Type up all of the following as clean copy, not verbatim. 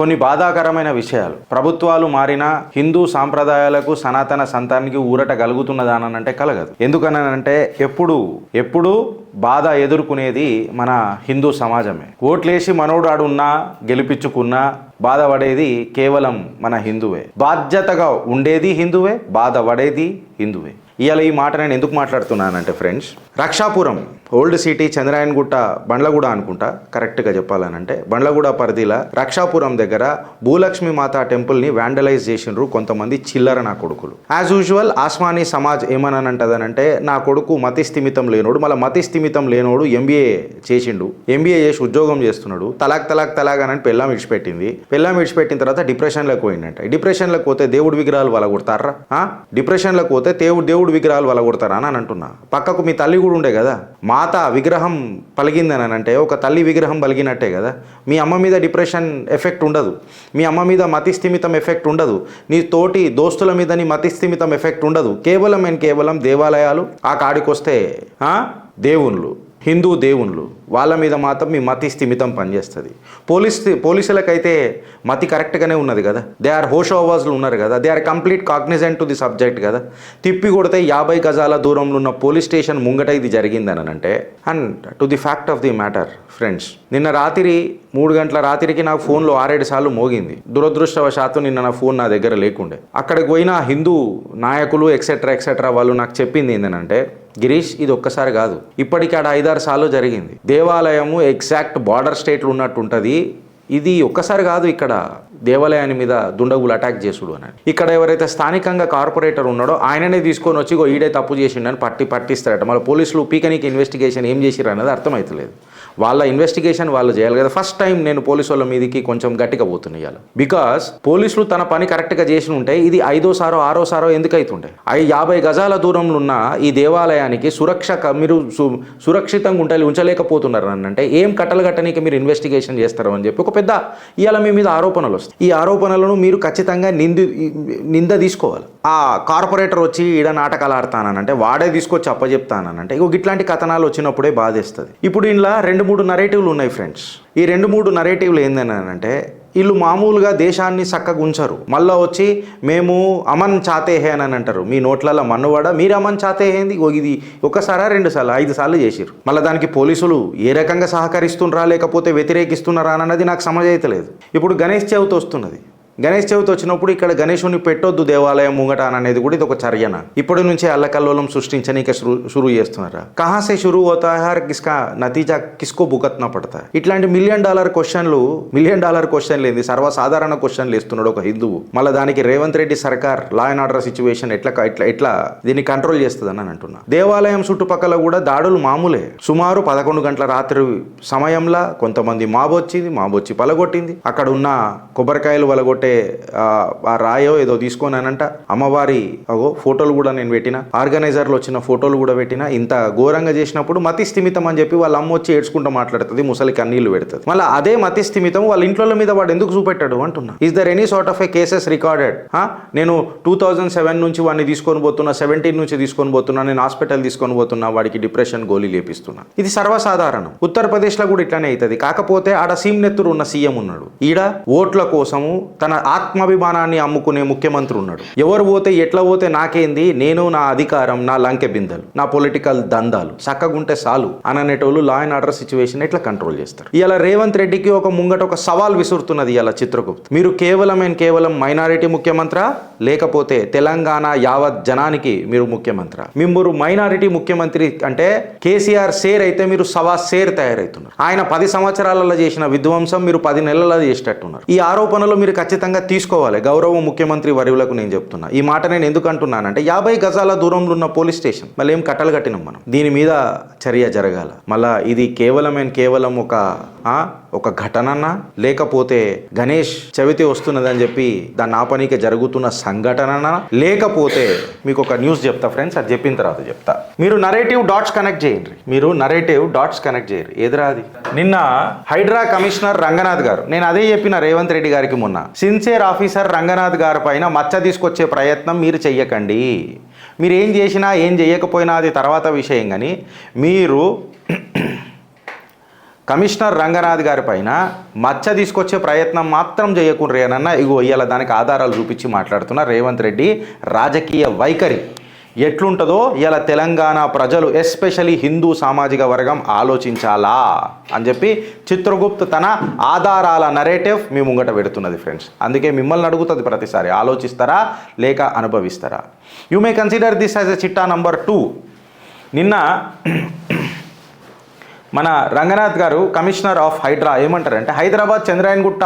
కొన్ని బాధాకరమైన విషయాలు. ప్రభుత్వాలు మారినా హిందూ సాంప్రదాయాలకు సనాతన సంతానికి ఊరట కలుగుతున్నదానంటే కలగదు. ఎందుకనంటే ఎప్పుడు బాధ ఎదుర్కొనేది మన హిందూ సమాజమే. ఓట్లేసి మనోడు ఆడున్నా గెలిపించుకున్నా బాధపడేది కేవలం మన హిందువే. బాధ్యతగా ఉండేది హిందువే, బాధపడేది హిందువే. ఇవాళ ఈ మాట నేను ఎందుకు మాట్లాడుతున్నానంటే friends, Rakshapuram old city Chandrayangutta Bandlaguda అనుకుంటా కరెక్ట్గా చెప్పాలనంటే, బండ్లగూడ పరిధిలో రక్షాపురం దగ్గర భూలక్ష్మి మాతా టెంపుల్ని వ్యాండలైజ్ చేసిండ్రు కొంతమంది చిల్లర నా కొడుకులు. యాజ్ యూజువల్ ఆస్మానీ సమాజ్ ఏమనంటదనంటే, నా కొడుకు మతి స్థిమితం లేనోడు, మళ్ళీ మతి స్థిమితం లేనోడు ఎంబీఏ చేసిండు, ఎంబీఏ చేసి ఉద్యోగం చేస్తున్నాడు, తలాక్ అని పెళ్ళాం విడిచిపెట్టింది. పెళ్ళాం విడిచిపెట్టిన తర్వాత డిప్రెషన్లోకి పోయిందంట. డిప్రెషన్లోకి పోతే దేవుడి విగ్రహాలు వలగొడతారా? డిప్రెషన్లోకి పోతే దేవుడు విగ్రహాలు వలగొడతారా అని అంటున్నా. పక్కకు మీ తల్లి కూడా ఉండే కదా, మాత విగ్రహం పలిగిందని అంటే ఒక తల్లి విగ్రహం పలిగినట్టే కదా. మీ అమ్మ మీద డిప్రెషన్ ఎఫెక్ట్ ఉండదు, మీ అమ్మ మీద మతి స్థిమితం ఎఫెక్ట్ ఉండదు, నీ తోటి దోస్తుల మీద నీ మతి స్థిమితం ఎఫెక్ట్ ఉండదు. కేవలం దేవాలయాలు, ఆ కాడికొస్తే దేవుళ్ళు, హిందూ దేవుళ్ళు, వాళ్ళ మీద మాత్రం మీ మతి స్థిమితం పనిచేస్తుంది. పోలీసులకైతే మతి కరెక్ట్గానే ఉన్నది కదా, దే ఆర్ హోష్ ఓవర్స్లు ఉన్నారు కదా, they are complete cognizant to the subject కదా. తిప్పి కొడితే 50 గజాల దూరంలో ఉన్న పోలీస్ స్టేషన్ ముంగట ఇది జరిగిందని అంటే, and to the fact of the matter friends, నిన్న రాత్రి 3 గంటల రాత్రికి నాకు ఫోన్లో 6-7 సార్లు మోగింది. దురదృష్టవశాత్తు నిన్న నా ఫోన్ నా దగ్గర లేకుండే. అక్కడికి పోయిన హిందూ నాయకులు ఎక్సెట్రా వాళ్ళు నాకు చెప్పింది ఏంటంటే, గిరీష్ ఇది ఒక్కసారి కాదు, ఇప్పటికి ఆడ 5-6 సార్లు జరిగింది. దేవాలయము ఎగ్జాక్ట్ బార్డర్ స్టేట్లు ఉన్నట్టు ఉంటుంది, ఇది ఒక్కసారి కాదు ఇక్కడ దేవాలయాన్ని మీద దుండగులు అటాక్ చేసుడు అని. ఇక్కడ ఎవరైతే స్థానికంగా కార్పొరేటర్ ఉన్నాడో ఆయననే తీసుకొని వచ్చి ఈడే తప్పు చేసిండని పట్టిస్తారట. మళ్ళీ పోలీసులు పీకనీకి ఇన్వెస్టిగేషన్ ఏం చేసిరు అనేది అర్థమవుతలేదు. వాళ్ళ ఇన్వెస్టిగేషన్ వాళ్ళు చేయాలి కదా. ఫస్ట్ టైం నేను పోలీసు వాళ్ళ మీదకి కొంచెం గట్టిగా పోతున్నాయి ఇవాళ. బికాస్ పోలీసులు తన పని కరెక్ట్గా చేసి ఉంటే ఇది 5వ సారో 6వ సారో ఎందుకు అవుతుండే? 50 గజాల దూరంలో ఉన్న ఈ దేవాలయానికి మీరు సురక్షితంగా ఉంచలేకపోతున్నారు అని అంటే, ఏం కట్టలు కట్టనీకి మీరు ఇన్వెస్టిగేషన్ చేస్తారు అని చెప్పి ఒక పెద్ద ఇవాళ మీ మీద ఆరోపణలు వస్తాయి. ఈ ఆరోపణలను మీరు ఖచ్చితంగా నింద తీసుకోవాలి. ఆ కార్పొరేటర్ వచ్చి ఈడ నాటకాలు ఆడతానంటే, వాడే తీసుకొచ్చి అప్పచెప్తానంటే, ఇట్లాంటి కథనాలు వచ్చినప్పుడే బాధేస్తుంది. ఇప్పుడు ఇలా 2-3 నరేటివ్లు ఉన్నాయి ఫ్రెండ్స్. ఈ 2-3 నరేటివ్లు ఏందనంటే, వీళ్ళు మామూలుగా దేశాన్ని చక్కగా ఉంచరు, మళ్ళీ వచ్చి మేము అమన్ చాతేహే అని అంటారు. మీ నోట్లలో మన్నువాడ, మీరు అమన్ చాతేహేంది, ఇది 1 సారా 2 సార్లు 5 సార్లు చేసిరు. మళ్ళీ దానికి పోలీసులు ఏ రకంగా సహకరిస్తున్నారా లేకపోతే వ్యతిరేకిస్తున్నారా అన్నది నాకు సమజైతలేదు. ఇప్పుడు గణేష్ చవితి వస్తున్నది. గణేష్ చవితి వచ్చినప్పుడు ఇక్కడ గణేశుని పెట్టొద్దు దేవాలయం ముంగట అనేది కూడా ఇది ఒక చర్యన. ఇప్పటి నుంచే అల్లకల్లోలం సృష్టించనీక शुरू చేస్తున్నారా? కహా సే शुरू होता है और किसका नतीजा किसको भुगतना पड़ता है? ఇట్లాంటి $1 మిలియన్ క్వశ్చన్లు ఏంది, సర్వసాధారణ క్వశ్చన్లు ఇస్తున్నాడు ఒక హిందువు. మళ్ళీ దానికి రేవంత్ రెడ్డి సర్కార్ లా అండ్ ఆర్డర్ సిచ్యువేషన్ ఎట్లా దీన్ని కంట్రోల్ చేస్తుందని అని అంటున్నా. దేవాలయం చుట్టుపక్కల కూడా దాడులు మామూలే. సుమారు 11 గంటల రాత్రి సమయంలో కొంతమంది మాబొచ్చి పలగొట్టింది. అక్కడ ఉన్న కొబ్బరికాయలు వలగొట్టే ఆ రాయో ఏదో తీసుకోనానంట. అమ్మవారి ఫోటోలు కూడా నేను పెట్టిన, ఆర్గనైజర్లు వచ్చిన ఫోటోలు కూడా పెట్టిన. ఇంత ఘోరంగా చేసినప్పుడు మతి స్థిమితం అని చెప్పి వాళ్ళ అమ్మ వచ్చి ఏడ్చుకుంటూ మాట్లాడుతుంది, ముసలి కన్నీళ్లు పెడుతుంది. మళ్ళీ అదే మతి స్థిమితం వాళ్ళ ఇంట్లో మీద వాడు ఎందుకు చూపెట్టాడు అంటున్నా. Is there any sort of a cases recorded? నేను 2007 నుంచి వాడిని తీసుకొని పోతున్నా, 17 నుంచి తీసుకొని పోతున్నా, నేను హాస్పిటల్ తీసుకొని పోతున్నా, వాడికి డిప్రెషన్ గోళీ లేపిస్తున్నా. ఇది సర్వసాధారణం. ఉత్తరప్రదేశ్లో కూడా ఇట్లానే అవుతుంది. కాకపోతే ఆడ సీమ్నెత్తురు ఉన్న సీఎం ఉన్నాడు, ఈడ ఓట్ల కోసము తన ఆత్మాభిమానాన్ని అమ్ముకునే ముఖ్యమంత్రి ఉన్నాడు. ఎవరు పోతే ఎట్లా పోతే నాకేంది, నేను నా అధికారం, నా లంకె బిందెలు, నా పొలిటికల్ దందాలు చక్కగుంటే చాలు అననేటోళ్ళు లా అండ్ ఆర్డర్ సిచ్యువేషన్ ఎట్లా కంట్రోల్ చేస్తారు? ఇలా రేవంత్ రెడ్డికి ముంగట ఒక సవాల్ విసురుతున్నది ఇలా చిత్రగుప్త. మీరు కేవలం మైనారిటీ ముఖ్యమంత్రా లేకపోతే తెలంగాణ యావత్ జనానికి మీరు ముఖ్యమంత్రా? మీరు మైనారిటీ ముఖ్యమంత్రి అంటే కేసీఆర్ సేర్ అయితే మీరు సవా సేర్ తయారవుతున్నారు. ఆయన 10 సంవత్సరాలలో చేసిన విధ్వంసం మీరు 10 నెలల్లో చేసేటట్టున్నారు. ఈ ఆరోపణలు మీరు ఖచ్చితంగా తీసుకోవాలి. గౌరవ ముఖ్యమంత్రి వర్యులకు నేను చెప్తున్నా. ఈ మాట నేను ఎందుకు అంటున్నానంటే, 50 గజాల దూరంలో ఉన్న పోలీస్ స్టేషన్ మళ్ళీ ఏం కట్టలు కట్టినాం మనం, దీని మీద చర్య జరగాల. మళ్ళా ఇది కేవలం ఒక ఘటననా లేకపోతే గణేష్ చవితి వస్తున్నదని చెప్పి దాన్ని ఆపనీకి జరుగుతున్న సంఘటననా, లేకపోతే మీకు ఒక న్యూస్ చెప్తా ఫ్రెండ్స్, అది చెప్పిన తర్వాత చెప్తా. మీరు నరేటివ్ డాట్స్ కనెక్ట్ చేయరు. ఎదురా అది నిన్న హైడ్రా కమిషనర్ రంగనాథ్ గారు, నేను అదే చెప్పిన రేవంత్ రెడ్డి గారికి మొన్న, సిన్సియర్ ఆఫీసర్ రంగనాథ్ గారి పైన మచ్చ తీసుకొచ్చే ప్రయత్నం మీరు చెయ్యకండి. మీరు ఏం చేసినా ఏం చేయకపోయినా అది తర్వాత విషయం, కానీ మీరు కమిషనర్ రంగనాథ్ గారి పైన మచ్చ తీసుకొచ్చే ప్రయత్నం మాత్రం చేయకుండ్రి అనన్నా ఇగో ఇవాళ దానికి ఆధారాలు చూపించి మాట్లాడుతున్న రేవంత్ రెడ్డి రాజకీయ వైఖరి ఎట్లుంటుందో ఇలా తెలంగాణ ప్రజలు ఎస్పెషలీ హిందూ సామాజిక వర్గం ఆలోచించాలా అని చెప్పి చిత్రగుప్త్ తన ఆధారాల నరేటివ్ మీ ముంగట పెడుతున్నది ఫ్రెండ్స్. అందుకే మిమ్మల్ని అడుగుతుంది ప్రతిసారి, ఆలోచిస్తారా లేక అనుభవిస్తారా? You may consider this as a చిట్టా నంబర్ 2. నిన్న మన రంగనాథ్ గారు కమిషనర్ ఆఫ్ హైడ్రా ఏమంటారంటే, హైదరాబాద్ చంద్రాయన్గుట్ట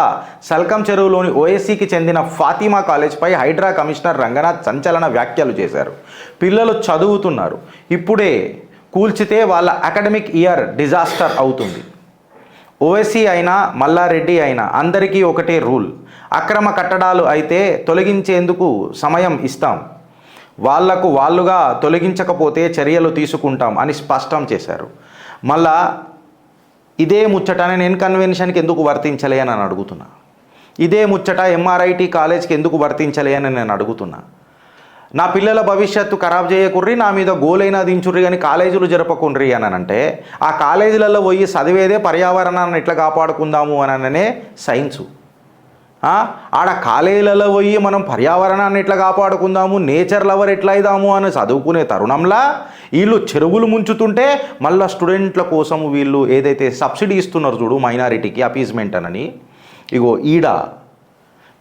సల్కం చెరువులోని ఓఎస్సీకి చెందిన ఫాతిమా కాలేజ్పై హైడ్రా కమిషనర్ రంగనాథ్ సంచలన వ్యాఖ్యలు చేశారు. పిల్లలు చదువుతున్నారు, ఇప్పుడే కూల్చితే వాళ్ళ అకాడమిక్ ఇయర్ డిజాస్టర్ అవుతుంది. ఓఎస్సీ అయినా మల్లారెడ్డి అయినా అందరికీ ఒకటే రూల్, అక్రమ కట్టడాలు అయితే తొలగించేందుకు సమయం ఇస్తాం, వాళ్లకు వాళ్ళుగా తొలగించకపోతే చర్యలు తీసుకుంటాం అని స్పష్టం చేశారు. మళ్ళా ఇదే ముచ్చటని నేను కన్వెన్షన్కి ఎందుకు వర్తించలే అని అడుగుతున్నా, ఇదే ముచ్చట ఎంఆర్ఐటి కాలేజ్కి ఎందుకు వర్తించలే అని నేను అడుగుతున్నా. నా పిల్లల భవిష్యత్తు ఖరాబ్ చేయకుర్రి, నా మీద గోలైనా దించుర్రి కానీ కాలేజీలు జరపకుండ్రి అని అంటే, ఆ కాలేజీలలో పోయి చదివేదే పర్యావరణాన్ని ఎట్లా కాపాడుకుందాము అని సైన్సు. ఆడ కాలేజీలలో పోయి మనం పర్యావరణాన్ని ఎట్లా కాపాడుకుందాము, నేచర్ లవర్ ఎట్లా అయిదాము అని చదువుకునే తరుణంలా వీళ్ళు చెరువులు ముంచుతుంటే మళ్ళీ స్టూడెంట్ల కోసం వీళ్ళు ఏదైతే సబ్సిడీ ఇస్తున్నారు చూడు మైనారిటీకి అపీజ్మెంట్ అని, ఇగో ఈడ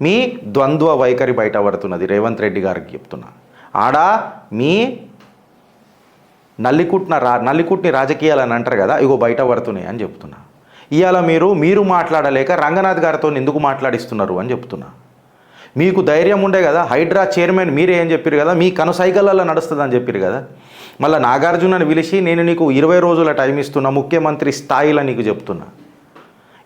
మీ ద్వంద్వ వైఖరి బయటపడుతున్నది. రేవంత్ రెడ్డి గారికి చెప్తున్నా, ఆడ మీ నల్లికుట్ని రాజకీయాలు అని అంటారు కదా, ఇగో బయటపడుతున్నాయి అని చెప్తున్నా. ఇవాళ మీరు మాట్లాడలేక రంగనాథ్ గారితో ఎందుకు మాట్లాడిస్తున్నారు అని చెప్తున్నా. మీకు ధైర్యం ఉండే కదా, హైడ్రా చైర్మన్ మీరే ఏం చెప్పారు కదా, మీ కనుసైగలలో నడుస్తుందని చెప్పారు కదా. మళ్ళీ నాగార్జునని పిలిచి నేను నీకు 20 రోజుల టైం ఇస్తున్నా, ముఖ్యమంత్రి స్థాయిలో నీకు చెప్తున్నా,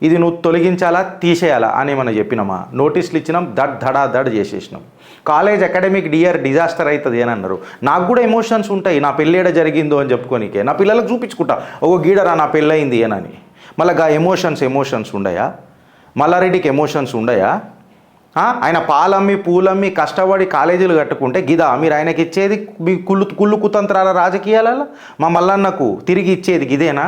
ఇది నువ్వు తొలగించాలా తీసేయాలా అని ఏమన్నా చెప్పినామా? నోటీసులు ఇచ్చినాం, దడ్ చేసేసినాం. కాలేజ్ అకాడమిక్ ఇయర్ డిజాస్టర్ అవుతుంది అని అన్నారు. నాకు కూడా ఎమోషన్స్ ఉంటాయి, నా పెళ్ళేడ జరిగిందో అని చెప్పుకోనికే, నా పిల్లలకు చూపించుకుంటా, ఒక గీడరా నా పెళ్ళయింది అని. మళ్ళీ ఎమోషన్స్ ఉండయా? మల్లారెడ్డికి ఎమోషన్స్ ఉండయా? ఆయన పాలమ్మి పూలమ్మి కష్టపడి కాలేజీలు కట్టుకుంటే గిదా మీరు ఆయనకి ఇచ్చేది? మీ కుళ్ళు కుతంత్రాల రాజకీయాలలో మా మల్లన్నకు తిరిగి ఇచ్చేది గిదేనా?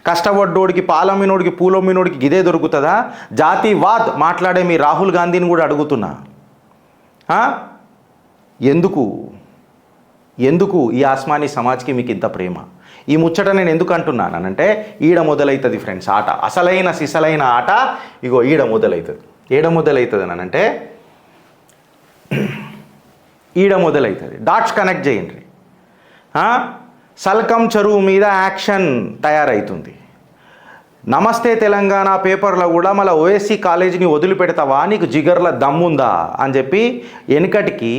కష్టపడ్డోడికి పాలమ్మినోడికి పూలమ్మినోడికి గిదే దొరుకుతుందా? జాతివాద్ మాట్లాడే మీ రాహుల్ గాంధీని కూడా అడుగుతున్నా, ఎందుకు ఈ ఆస్మానీ సమాజ్కి మీకు ఇంత ప్రేమ? ఈ ముచ్చట నేను ఎందుకు అంటున్నానంటే, ఈడ మొదలవుతుంది ఫ్రెండ్స్ ఆట, అసలైన సిసలైన ఆట ఇగో ఈడ మొదలవుతుంది. ఏడ మొదలవుతుంది అని అంటే, ఈడ మొదలవుతుంది. డాట్స్ కనెక్ట్ చేయండి. సల్కం చెరువు మీద యాక్షన్ తయారవుతుంది. నమస్తే తెలంగాణ పేపర్లో కూడా మళ్ళీ ఓఎస్సీ కాలేజీని వదిలిపెడతావా, నీకు జిగర్ల దమ్ముందా అని చెప్పి వెనుకటికి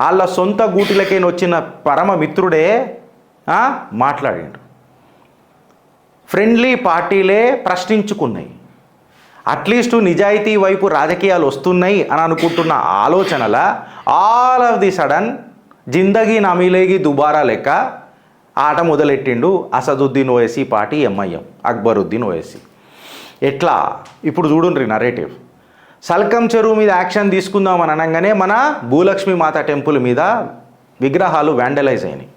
వాళ్ళ సొంత గూటిలకే వచ్చిన పరమ మిత్రుడే మాట్లాడిండు. ఫ్రెండ్లీ పార్టీలే ప్రశ్నించుకున్నాయి. అట్లీస్ట్ నిజాయితీ వైపు రాజకీయాలు వస్తున్నాయి అని అనుకుంటున్న ఆలోచనల ఆల్ ఆఫ్ ది సడన్ జిందగీ నమిలేగి దుబారా లెక్క ఆట మొదలెట్టిండు అసదుద్దీన్ ఓవైసీ పార్టీ, ఎంఐఎం, అక్బరుద్దీన్ ఓవైసీ. ఎట్లా ఇప్పుడు చూడుండ్రి నరేటివ్. సల్కం చెరువు మీద యాక్షన్ తీసుకుందామని అనగానే మన భూలక్ష్మి మాత టెంపుల్ మీద విగ్రహాలు వ్యాండలైజ్ అయినాయి.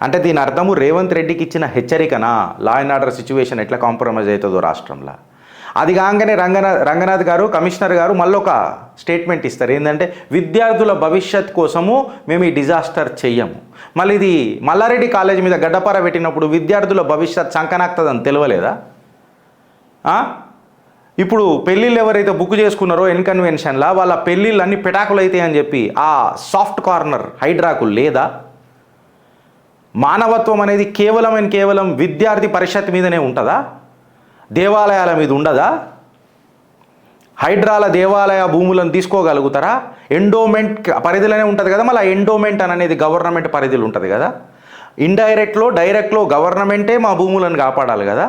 అంటే దీని అర్థము రేవంత్ రెడ్డికి ఇచ్చిన హెచ్చరికనా, లా అండ్ ఆర్డర్ సిచ్యువేషన్ ఎట్లా కాంప్రమైజ్ అవుతుందో రాష్ట్రంలో. అది కాగానే రంగనాథ్ గారు కమిషనర్ గారు మళ్ళొక స్టేట్మెంట్ ఇస్తారు. ఏంటంటే విద్యార్థుల భవిష్యత్ కోసము మేము ఈ డిజాస్టర్ చెయ్యము. మళ్ళీ ఇది మల్లారెడ్డి కాలేజ్ మీద గడ్డపార పెట్టినప్పుడు విద్యార్థుల భవిష్యత్ సంకనాక్తుందని తెలియలేదా? ఇప్పుడు పెళ్ళిళ్ళు ఎవరైతే బుక్ చేసుకున్నారో ఇన్కన్వెన్షన్లా వాళ్ళ పెళ్ళిళ్ళు అన్ని పెటాకులు అవుతాయి అని చెప్పి ఆ సాఫ్ట్ కార్నర్ హైడ్రాకు లేదా? మానవత్వం అనేది కేవలం విద్యార్థి పరిషత్ మీదనే ఉంటుందా? దేవాలయాల మీద ఉండదా? హైడ్రాల దేవాలయ భూములను తీసుకోగలుగుతారా? ఎండోమెంట్ పరిధిలోనే ఉంటుంది కదా. మళ్ళీ ఎండోమెంట్ అనేది గవర్నమెంట్ పరిధిలో ఉంటుంది కదా. డైరెక్ట్లో గవర్నమెంటే మా భూములను కాపాడాలి కదా.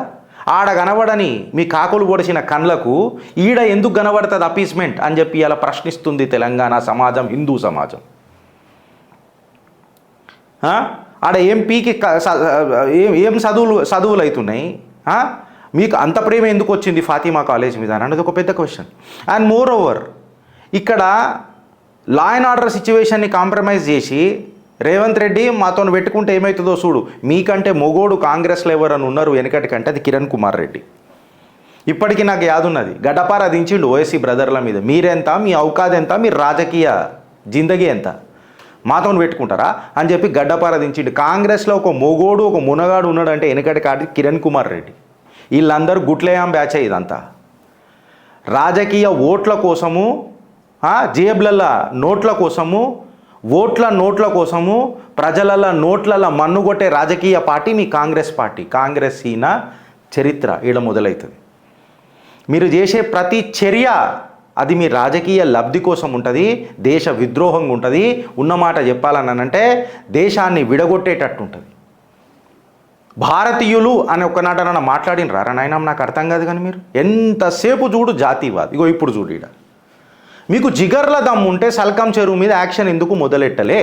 ఆడ కనబడని మీ కాకులు పొడిచిన కండ్లకు ఈడ ఎందుకు కనబడుతుంది అపీస్మెంట్ అని చెప్పి ఇలా ప్రశ్నిస్తుంది తెలంగాణ సమాజం, హిందూ సమాజం. ఆడ ఎంపీకి ఏం చదువులు అవుతున్నాయి? మీకు అంత ప్రేమ ఎందుకు వచ్చింది ఫాతిమా కాలేజ్ మీద అనేది ఒక పెద్ద క్వశ్చన్. అండ్ మోర్ ఓవర్ ఇక్కడ లా అండ్ ఆర్డర్ సిచ్యువేషన్ని కాంప్రమైజ్ చేసి రేవంత్ రెడ్డి మాతో పెట్టుకుంటే ఏమవుతుందో చూడు, మీకంటే మొగోడు కాంగ్రెస్లో ఎవరని ఉన్నారు వెనకటి కంటే, అది కిరణ్ కుమార్ రెడ్డి. ఇప్పటికీ నాకు యాదున్నది, గడ్డపార దించిండు ఓఎస్సీ బ్రదర్ల మీద. మీరెంత, మీ ఔకాద్ ఎంత, మీ రాజకీయ జిందగీ ఎంత, మాతో పెట్టుకుంటారా అని చెప్పి గడ్డపార దించిండు. కాంగ్రెస్లో ఒక మొగోడు ఒక మునగాడు ఉన్నాడంటే వెనకటి కాటి కిరణ్ కుమార్ రెడ్డి. వీళ్ళందరూ గుట్లేయాం బ్యాచ్. ఇదంతా రాజకీయ ఓట్ల కోసము, జేబులల్ల నోట్ల కోసము, నోట్ల కోసము, ప్రజలల్ల నోట్లల్ల మన్నుగొట్టే రాజకీయ పార్టీ మీ కాంగ్రెస్ పార్టీ. కాంగ్రెస్ ఈయన చరిత్ర ఈడ మొదలవుతుంది. మీరు చేసే ప్రతి చర్య అది మీ రాజకీయ లబ్ధి కోసం ఉంటుంది, దేశ విద్రోహంగా ఉంటుంది. ఉన్నమాట చెప్పాలనంటే దేశాన్ని విడగొట్టేటట్టు ఉంటుంది. భారతీయులు అని ఒక్కనాట నన్ను మాట్లాడినరా నాయన, నాకు అర్థం కాదు. కానీ మీరు ఎంతసేపు చూడు జాతీయవాది. ఇగో ఇప్పుడు చూడు, ఈడ మీకు జిగర్ల దమ్ము ఉంటే సల్కం చెరువు మీద యాక్షన్ ఎందుకు మొదలెట్టలే?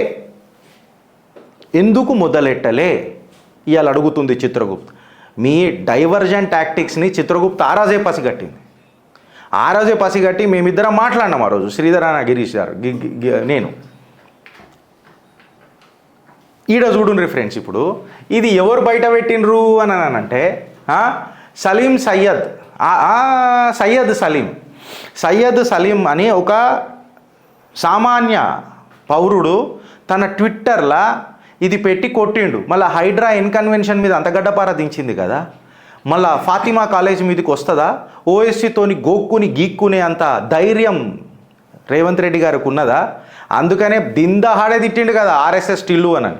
ఇవాళ అడుగుతుంది చిత్రగుప్త్. మీ డైవర్జెంట్ టాక్టిక్స్ని చిత్రగుప్త్ ఆ రోజే పసిగట్టి మేమిద్దరం మాట్లాడినాం ఆ రోజు, శ్రీధర్ అన్న, గిరీష్ గారు, నేను. ఈడ చూడుండ్రి ఫ్రెండ్స్, ఇప్పుడు ఇది ఎవరు బయట పెట్టినరు అని అంటే సయ్యద్ సలీం అని ఒక సామాన్య పౌరుడు తన ట్విట్టర్లో ఇది పెట్టి కొట్టిండు. మళ్ళీ హైడ్రా ఇన్కన్వెన్షన్ మీద అంతగడ్డపార దించింది కదా, మళ్ళా ఫాతిమా కాలేజ్ మీదకి వస్తుందా? ఓఎస్సీతోని గీక్కునే అంత ధైర్యం రేవంత్ రెడ్డి గారికి ఉన్నదా? అందుకనే దిందహాడే తిట్టిండు కదా ఆర్ఎస్ఎస్ టిల్లు అని.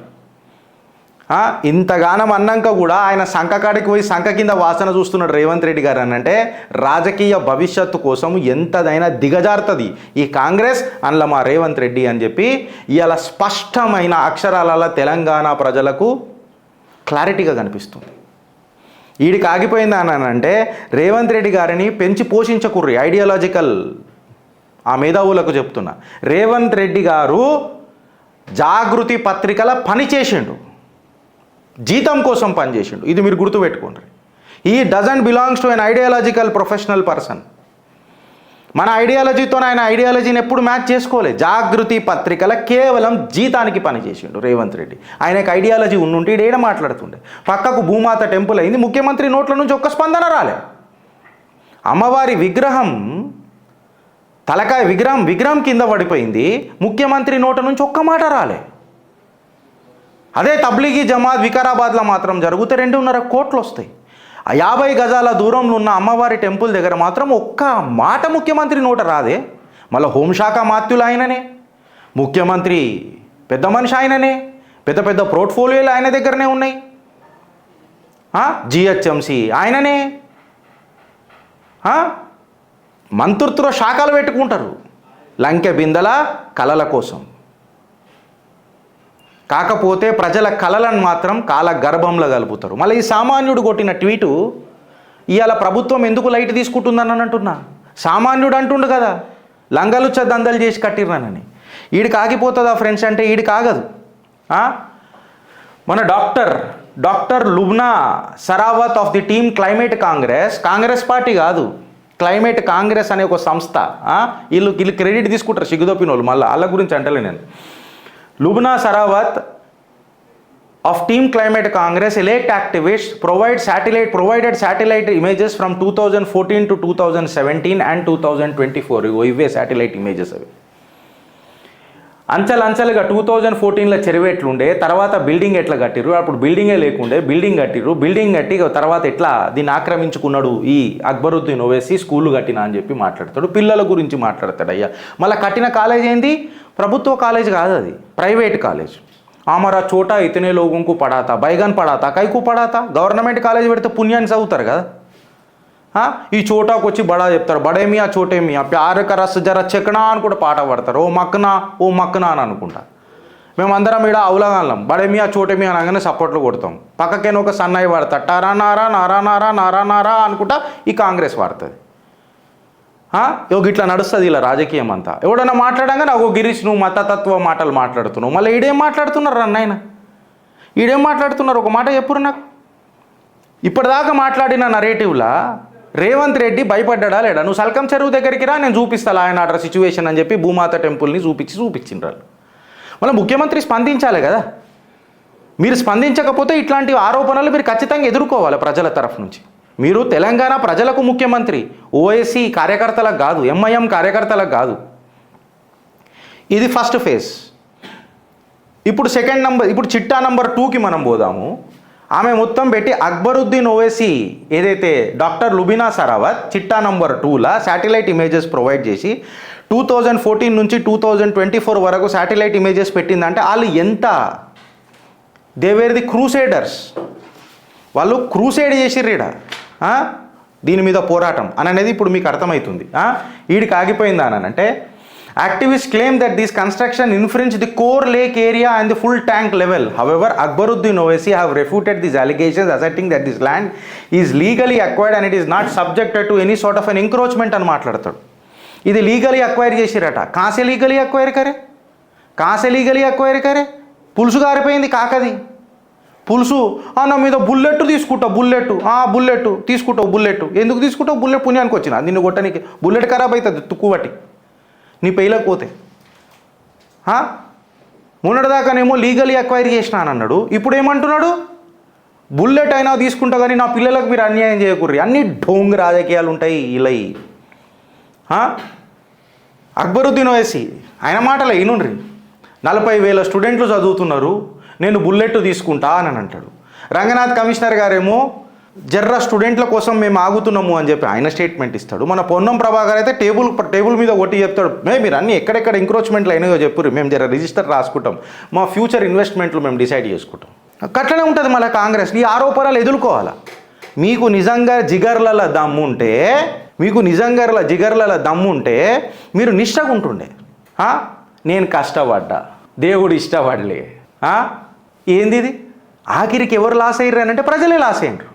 ఇంతగానం అన్నాక కూడా ఆయన సంఖకాడికి పోయి సంఖ కింద వాసన చూస్తున్నాడు రేవంత్ రెడ్డి గారు అని అంటే, రాజకీయ భవిష్యత్తు కోసం ఎంతదైనా దిగజారుతుంది ఈ కాంగ్రెస్ అందులో మా రేవంత్ రెడ్డి అని చెప్పి ఇవాళ స్పష్టమైన అక్షరాల తెలంగాణ ప్రజలకు క్లారిటీగా కనిపిస్తుంది. వీడికి ఆగిపోయింది అని అంటే రేవంత్ రెడ్డి గారిని పెంచి పోషించకుర్రి ఐడియాలజికల్ ఆ మేధావులకు చెప్తున్నా. రేవంత్ రెడ్డి గారు జాగృతి పత్రికల పని చేసిండు, జీతం కోసం పనిచేసిండు. ఇది మీరు గుర్తుపెట్టుకోండి. ఈ doesn't belongs to an ideological professional person. మన ఐడియాలజీతో ఆయన ఐడియాలజీని ఎప్పుడు మ్యాచ్ చేసుకోలే. జాగృతి పత్రికల కేవలం జీతానికి పనిచేసిండు రేవంత్ రెడ్డి. ఆయనకు ఐడియాలజీ ఉండుంటే ఈడేడ మాట్లాడుతుండే. పక్కకు భూమాత టెంపుల్ అయింది, ముఖ్యమంత్రి నోట్ల నుంచి ఒక్క స్పందన రాలే. అమ్మవారి విగ్రహం తలకాయ విగ్రహం కింద పడిపోయింది, ముఖ్యమంత్రి నోట నుంచి ఒక్క మాట రాలే. అదే తబ్లీగీ జమాత్ వికారాబాద్లో మాత్రం జరిగితే 2.5 కోట్లు వస్తాయి. 50 గజాల దూరంలో ఉన్న అమ్మవారి టెంపుల్ దగ్గర మాత్రం ఒక్క మాట ముఖ్యమంత్రి నోట రాదే. మళ్ళీ హోంశాఖ మాత్యులు ఆయననే, ముఖ్యమంత్రి పెద్ద మనిషి ఆయననే, పెద్ద పోర్ట్ఫోలియోలు ఆయన దగ్గరనే ఉన్నాయి. జిహెచ్ఎంసి ఆయననే, మంత్రిత్వ శాఖలు పెట్టుకుంటారు లంకె బిందెల కలల కోసం. కాకపోతే ప్రజల కలలను మాత్రం కాల గర్భంలో కలుపుతారు. మళ్ళీ ఈ సామాన్యుడు కొట్టిన ట్వీటు ఇవాళ ప్రభుత్వం ఎందుకు లైట్ తీసుకుంటుందని అంటున్నా. సామాన్యుడు అంటుండు కదా లంగలుచ్చ దందలు చేసి కట్టిర్రానని. ఈడికి ఆగిపోతుందా ఫ్రెండ్స్ అంటే ఈడికి ఆగదు. మన doctor Lubna Sarawat of the team climate congress party కాదు, క్లైమేట్ కాంగ్రెస్ అనే ఒక సంస్థ. వీళ్ళు క్రెడిట్ తీసుకుంటారు సిగ్గుదొప్పిన వాళ్ళు. మళ్ళీ వాళ్ళ గురించి అంటలే నేను. Lubna Sarawat of Team Climate Congress elect activists provided satellite images from 2014 to 2017 and 2024. ఇవే satellite images అవి. అంచెలుగా 2014లో చెరువు ఎట్లుండే, తర్వాత బిల్డింగ్ ఎట్లా కట్టిరు, అప్పుడు బిల్డింగే లేకుండే బిల్డింగ్ కట్టిరు, బిల్డింగ్ కట్టి తర్వాత ఎట్లా దీన్ని ఆక్రమించుకున్నాడు ఈ అక్బరుద్దీన్ ఓవైసీ, స్కూళ్ళు కట్టినా అని చెప్పి మాట్లాడతాడు, పిల్లల గురించి మాట్లాడతాడు. అయ్యా మళ్ళీ కట్టిన కాలేజ్ ఏంది? ప్రభుత్వ కాలేజ్ కాదు, అది ప్రైవేట్ కాలేజ్. ఆమరా చోటా ఇతనే లోగంకు పడాతా, బైగన్ పడాతా, కైకు పడాతా. గవర్నమెంట్ కాలేజ్ పెడితే పుణ్యాన్ని చదువుతారు కదా. ఈ చోటాకు వచ్చి బడా చెప్తారు, బడేమియా చోటేమియా ప్యార్ కరస్ జర చెక్నా అని కూడా పాట పాడతారు. ఓ మక్కనా అని అనుకుంటా. మేమందరం ఇక్కడ అవులగాళ్ళం, బడేమియా చోటేమియా అనగానే సపోర్ట్లు కొడతాం. పక్కకేనో ఒక సన్నాయి వాడతా, టారా నారా నారా నారా నారా నారా అనుకుంటా ఈ కాంగ్రెస్ వాడుతుంది. ఇట్లా నడుస్తుంది ఇలా రాజకీయం అంతా. ఎవడన్నా మాట్లాడంగానే ఒక గిరీష్ నువ్వు మతతత్వ మాటలు మాట్లాడుతున్నావు, మళ్ళీ ఈడేం మాట్లాడుతున్నారు అన్నయ్య, ఈడేం మాట్లాడుతున్నారు ఒక మాట చెప్పురు నాకు. ఇప్పటిదాకా మాట్లాడిన నరేటివ్లా రేవంత్ రెడ్డి భయపడ్డా లేడా? నువ్వు సల్కం చెరువు దగ్గరికి రా, నేను చూపిస్తా ఆయన ఆర్డర్ సిచ్యువేషన్ అని చెప్పి భూమాత టెంపుల్ని చూపించిండ్రు. మళ్ళీ ముఖ్యమంత్రి స్పందించాలి కదా. మీరు స్పందించకపోతే ఇట్లాంటి ఆరోపణలు మీరు ఖచ్చితంగా ఎదుర్కోవాలి ప్రజల తరఫు నుంచి. మీరు తెలంగాణ ప్రజలకు ముఖ్యమంత్రి, ఓఎస్సీ కార్యకర్తలకు కాదు, ఎంఐఎం కార్యకర్తలకు కాదు. ఇది ఫస్ట్ ఫేజ్. ఇప్పుడు సెకండ్ నంబర్, ఇప్పుడు చిట్టా నంబర్ 2కి మనం పోదాము. ఆమె మొత్తం పెట్టి అక్బరుద్దీన్ ఓవైసీ ఏదైతే డాక్టర్ లుబినా సరావత్ చిట్టా నంబర్ 2లా శాటిలైట్ ఇమేజెస్ ప్రొవైడ్ చేసి 2014 నుంచి 2024 వరకు శాటిలైట్ ఇమేజెస్ పెట్టిందంటే వాళ్ళు ఎంత, దే వేర్ ది క్రూసేడర్స్, వాళ్ళు క్రూసేడ్ చేసిర్రీడ దీని మీద పోరాటం అని అనేది ఇప్పుడు మీకు అర్థమవుతుంది. వీడికి ఆగిపోయిందా అని అంటే, activist claim that this construction infringe the core lake area and the full tank level. However Akbaruddin Owaisi have refuted this allegations asserting that this land is legally acquired and it is not subjected to any sort of an encroachment అని మాట్లాడతాడు. ఇది legally acquire చేసిరట. కాసే legally acquire కరే, కాసే legally acquire కరే. పులుసు గారిపోయింది కాకది. పులుసు నా మీద bullet తీసుకుంటావు, బుల్లెట్ తీసుకుంటావు, బుల్లెట్ ఎందుకు తీసుకుంటావు? బుల్లెట్ పుణ్యానికి వచ్చిన నిన్ను కొట్టనికి. బుల్లెట్ ఖరాబ్ అవుతుంది తుక్కుబట్టి నీ పెయిలకు పోతే. మొన్నటిదాకానేమో లీగలీ అక్వైర్ చేసినానన్నాడు, ఇప్పుడు ఏమంటున్నాడు? బుల్లెట్ అయినా తీసుకుంటా కానీ నా పిల్లలకు మీరు అన్యాయం చేయకూర్రి. అన్ని ఢోంగ్ రాజకీయాలు ఉంటాయి ఇలా. అక్బరుద్దీన్ ఓవైసీ ఆయన మాటలే ఇనుండ్రి. 40,000 స్టూడెంట్లు చదువుతున్నారు, నేను బుల్లెట్ తీసుకుంటా అని అంటాడు. రంగనాథ్ కమిషనర్ గారేమో జర్ర స్టూడెంట్ల కోసం మేము ఆగుతున్నాము అని చెప్పి ఆయన స్టేట్మెంట్ ఇస్తాడు. మన పొన్నం ప్రభాకర్ అయితే టేబుల్ మీద కొట్టి చెప్తాడు, మీరు అన్నీ ఎక్కడెక్కడ ఎంక్రోచ్మెంట్లు అయినాయో చెప్పుర్రు, మేము జర రిజిస్టర్ రాసుకుంటాం, మా ఫ్యూచర్ ఇన్వెస్ట్మెంట్లు మేము డిసైడ్ చేసుకుంటాం. అట్లనే ఉంటుంది మళ్ళీ కాంగ్రెస్. ఈ ఆరోపణలు ఎదుర్కోవాలా. మీకు నిజంగా జిగర్ల దమ్ముంటే, మీరు నిష్టగా ఉంటుండే. నేను కష్టపడ్డా, దేవుడు ఇష్టపడలే. ఏంది ఇది? ఆఖరికి ఎవరు లాస్ అయ్యారు అంటే ప్రజలే లాస్ అయ్యారు.